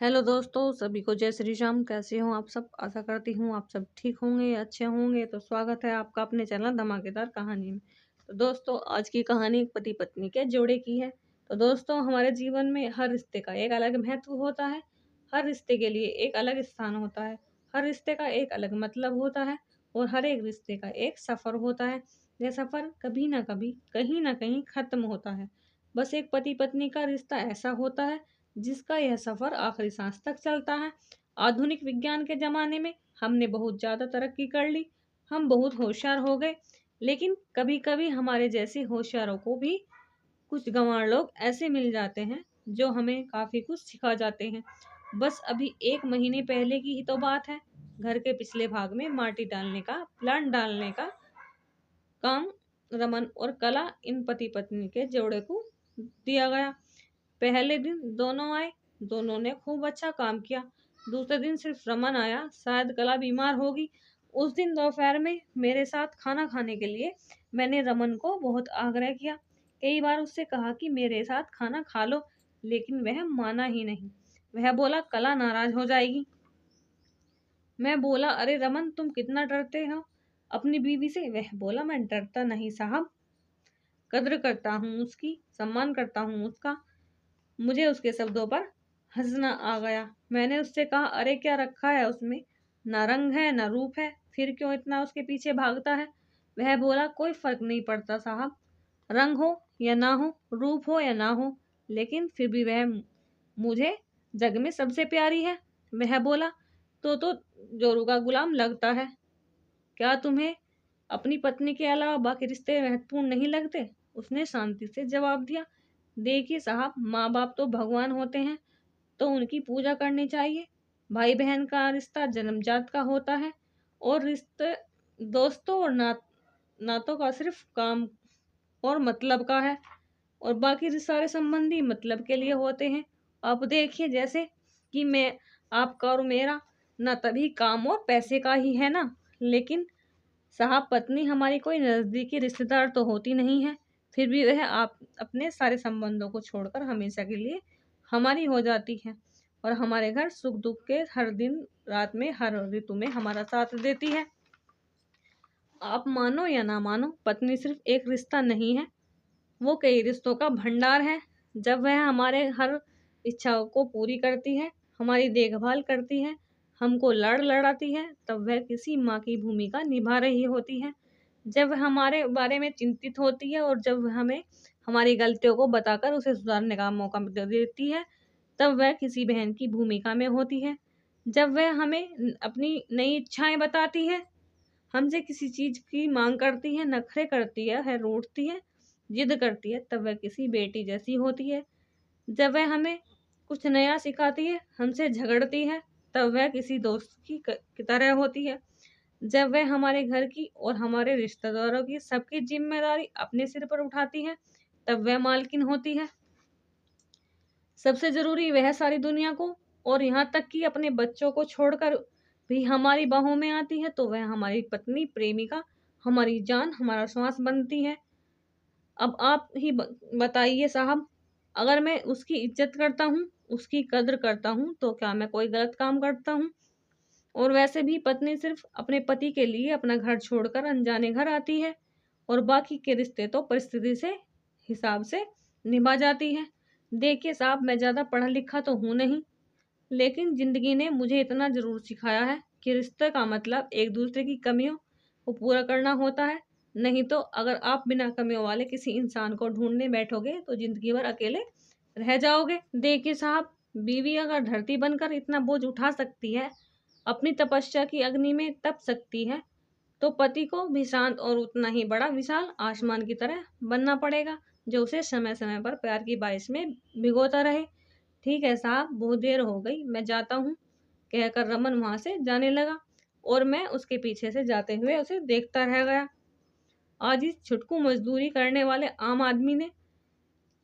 Hello दोस्तों, सभी को जय श्री राम। कैसे हो आप सब? आशा करती हूँ आप सब ठीक होंगे, अच्छे होंगे। तो स्वागत है आपका अपने चैनल धमाकेदार कहानी में। तो दोस्तों, आज की कहानी एक पति पत्नी के जोड़े की है। तो दोस्तों, हमारे जीवन में हर रिश्ते का एक अलग महत्व होता है। हर रिश्ते के लिए एक अलग स्थान होता है। हर रिश्ते का एक अलग मतलब होता है और हर एक रिश्ते का एक सफ़र होता है। यह सफ़र कभी ना कभी, कहीं ना कहीं खत्म होता है। बस एक पति पत्नी का रिश्ता ऐसा होता है जिसका यह सफर आखिरी सांस तक चलता है। आधुनिक विज्ञान के जमाने में हमने बहुत ज्यादा तरक्की कर ली, हम बहुत होशियार हो गए, लेकिन कभी कभी हमारे जैसे होशियारों को भी कुछ गंवार लोग ऐसे मिल जाते हैं जो हमें काफी कुछ सिखा जाते हैं। बस अभी एक महीने पहले की ही तो बात है। घर के पिछले भाग में माटी डालने का, प्लांट डालने का काम रमन और कला, इन पति पत्नी के जोड़े को दिया गया। पहले दिन दोनों आए, दोनों ने खूब अच्छा काम किया। दूसरे दिन सिर्फ रमन आया, शायद कला बीमार होगी। उस दिन दोपहर में मेरे साथ खाना खाने के लिए मैंने रमन को बहुत आग्रह किया। कई बार उससे कहा कि मेरे साथ खाना खा लो, लेकिन वह माना ही नहीं। वह बोला कला नाराज हो जाएगी। मैं बोला अरे रमन, तुम कितना डरते हो अपनी बीवी से? वह बोला मैं डरता नहीं साहब, कद्र करता हूँ उसकी, सम्मान करता हूँ उसका। मुझे उसके शब्दों पर हंसना आ गया। मैंने उससे कहा अरे क्या रखा है उसमें? ना रंग है ना रूप है, फिर क्यों इतना उसके पीछे भागता है? वह बोला कोई फर्क नहीं पड़ता साहब, रंग हो या ना हो, रूप हो या ना हो, लेकिन फिर भी वह मुझे जग में सबसे प्यारी है। वह बोला तो जोरू का गुलाम लगता है। क्या तुम्हें अपनी पत्नी के अलावा बाकी रिश्ते महत्वपूर्ण नहीं लगते? उसने शांति से जवाब दिया, देखिए साहब, माँ बाप तो भगवान होते हैं, तो उनकी पूजा करनी चाहिए। भाई बहन का रिश्ता जन्मजात का होता है, और रिश्ते दोस्तों और नातों का सिर्फ काम और मतलब का है, और बाकी सारे संबंधी मतलब के लिए होते हैं। आप देखिए, जैसे कि मैं आपका और मेरा ना तभी काम और पैसे का ही है ना, लेकिन साहब पत्नी हमारी कोई नजदीकी रिश्तेदार तो होती नहीं है, फिर भी वह आप अपने सारे संबंधों को छोड़कर हमेशा के लिए हमारी हो जाती है, और हमारे घर सुख दुख के हर दिन रात में हर ऋतु में हमारा साथ देती है। आप मानो या ना मानो, पत्नी सिर्फ एक रिश्ता नहीं है, वो कई रिश्तों का भंडार है। जब वह हमारे हर इच्छाओं को पूरी करती है, हमारी देखभाल करती है, हमको लड़ लड़ाती है, तब वह किसी माँ की भूमिका निभा रही होती है। जब वह हमारे बारे में चिंतित होती है और जब वह हमें हमारी गलतियों को बताकर उसे सुधारने का मौका देती है, तब वह किसी बहन की भूमिका में होती है। जब वह हमें अपनी नई इच्छाएं बताती है, हमसे किसी चीज की मांग करती है, नखरे करती है, रूठती है, जिद करती है, तब वह किसी बेटी जैसी होती है। जब वह हमें कुछ नया सिखाती है, हमसे झगड़ती है, तब वह किसी दोस्त की तरह होती है। जब वह हमारे घर की और हमारे रिश्तेदारों की सबकी जिम्मेदारी अपने सिर पर उठाती है, तब वह मालकिन होती है। सबसे जरूरी वह सारी दुनिया को और यहाँ तक कि अपने बच्चों को छोड़कर भी हमारी बाहों में आती है, तो वह हमारी पत्नी, प्रेमिका, हमारी जान, हमारा श्वास बनती है। अब आप ही बताइए साहब, अगर मैं उसकी इज्जत करता हूँ, उसकी कद्र करता हूँ, तो क्या मैं कोई गलत काम करता हूँ? और वैसे भी पत्नी सिर्फ अपने पति के लिए अपना घर छोड़कर अनजाने घर आती है, और बाकी के रिश्ते तो परिस्थिति से हिसाब से निभा जाती है। देखिए साहब, मैं ज़्यादा पढ़ा लिखा तो हूँ नहीं, लेकिन जिंदगी ने मुझे इतना जरूर सिखाया है कि रिश्ते का मतलब एक दूसरे की कमियों को पूरा करना होता है। नहीं तो अगर आप बिना कमियों वाले किसी इंसान को ढूंढने बैठोगे तो जिंदगी भर अकेले रह जाओगे। देखिए साहब, बीवी अगर धरती बनकर इतना बोझ उठा सकती है, अपनी तपस्या की अग्नि में तप सकती है, तो पति को भी शांत और उतना ही बड़ा विशाल आसमान की तरह बनना पड़ेगा, जो उसे समय समय पर प्यार की बारिश में भिगोता रहे। ठीक है साहब, बहुत देर हो गई, मैं जाता हूँ, कहकर रमन वहां से जाने लगा, और मैं उसके पीछे से जाते हुए उसे देखता रह गया। आज इस छुटकू मजदूरी करने वाले आम आदमी ने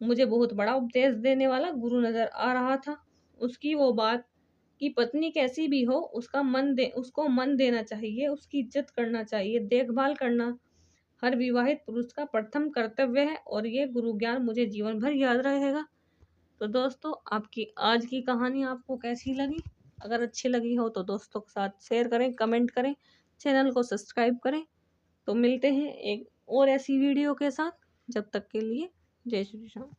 मुझे बहुत बड़ा उपदेश देने वाला गुरु नजर आ रहा था। उसकी वो बात कि पत्नी कैसी भी हो, उसको मन देना चाहिए, उसकी इज्जत करना चाहिए, देखभाल करना हर विवाहित पुरुष का प्रथम कर्तव्य है, और ये गुरु ज्ञान मुझे जीवन भर याद रहेगा। तो दोस्तों आपकी आज की कहानी आपको कैसी लगी? अगर अच्छी लगी हो तो दोस्तों के साथ शेयर करें, कमेंट करें, चैनल को सब्सक्राइब करें। तो मिलते हैं एक और ऐसी वीडियो के साथ, जब तक के लिए जय श्री राम।